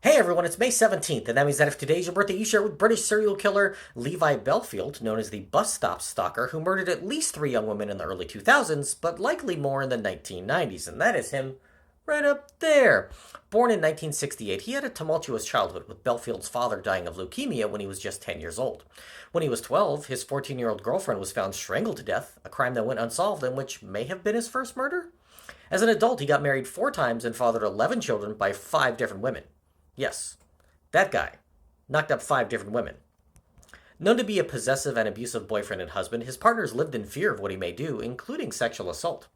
Hey everyone, it's May 17th, and that means that if today's your birthday, you share it with British serial killer Levi Bellfield, known as the bus stop stalker, who murdered at least three young women in the early 2000s, but likely more in the 1990s, and that is him right up there. Born in 1968, he had a tumultuous childhood, with Bellfield's father dying of leukemia when he was just 10 years old. When he was 12, his 14-year-old girlfriend was found strangled to death, a crime that went unsolved and which may have been his first murder. As an adult, he got married four times and fathered 11 children by five different women. Yes, that guy knocked up five different women. Known to be a possessive and abusive boyfriend and husband, his partners lived in fear of what he may do, including sexual assault.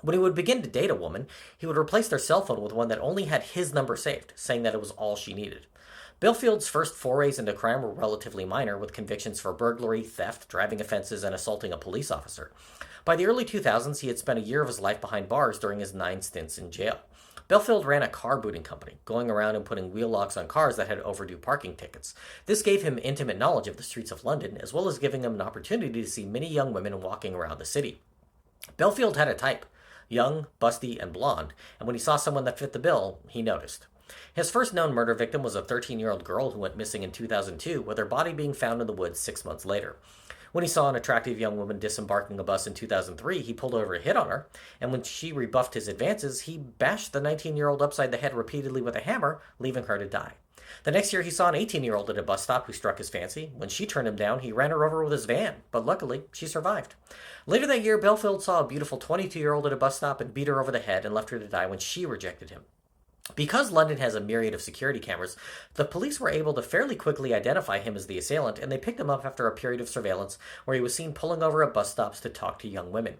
When he would begin to date a woman, he would replace their cell phone with one that only had his number saved, saying that it was all she needed. Billfield's first forays into crime were relatively minor, with convictions for burglary, theft, driving offenses, and assaulting a police officer. By the early 2000s, he had spent a year of his life behind bars during his 9 stints in jail. Belfield ran a car booting company, going around and putting wheel locks on cars that had overdue parking tickets. This gave him intimate knowledge of the streets of London, as well as giving him an opportunity to see many young women walking around the city. Belfield had a type: young, busty, and blonde, and when he saw someone that fit the bill, he noticed. His first known murder victim was a 13-year-old girl who went missing in 2002, with her body being found in the woods 6 months later. When he saw an attractive young woman disembarking a bus in 2003, he pulled over to hit on her, and when she rebuffed his advances, he bashed the 19-year-old upside the head repeatedly with a hammer, leaving her to die. The next year, he saw an 18-year-old at a bus stop who struck his fancy. When she turned him down, he ran her over with his van, but luckily, she survived. Later that year, Belfield saw a beautiful 22-year-old at a bus stop and beat her over the head and left her to die when she rejected him. Because London has a myriad of security cameras, the police were able to fairly quickly identify him as the assailant, and they picked him up after a period of surveillance where he was seen pulling over at bus stops to talk to young women.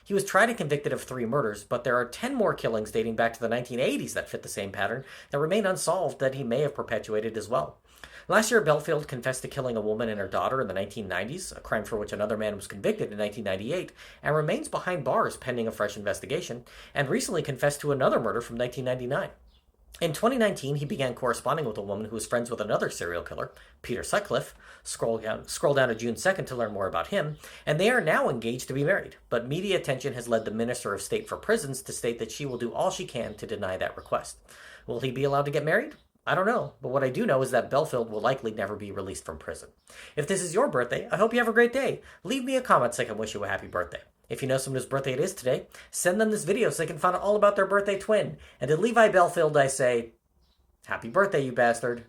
He was tried and convicted of 3 murders, but there are 10 more killings dating back to the 1980s that fit the same pattern that remain unsolved that he may have perpetuated as well. Last year, Belfield confessed to killing a woman and her daughter in the 1990s, a crime for which another man was convicted in 1998, and remains behind bars pending a fresh investigation, and recently confessed to another murder from 1999. In 2019, he began corresponding with a woman who was friends with another serial killer, Peter Sutcliffe. Scroll down to June 2nd to learn more about him, and they are now engaged to be married. But media attention has led the Minister of State for Prisons to state that she will do all she can to deny that request. Will he be allowed to get married? I don't know, but what I do know is that Belfield will likely never be released from prison. If this is your birthday, I hope you have a great day. Leave me a comment so I can wish you a happy birthday. If you know someone whose birthday it is today, send them this video so they can find out all about their birthday twin. And to Levi Bellfield, I say, happy birthday, you bastard.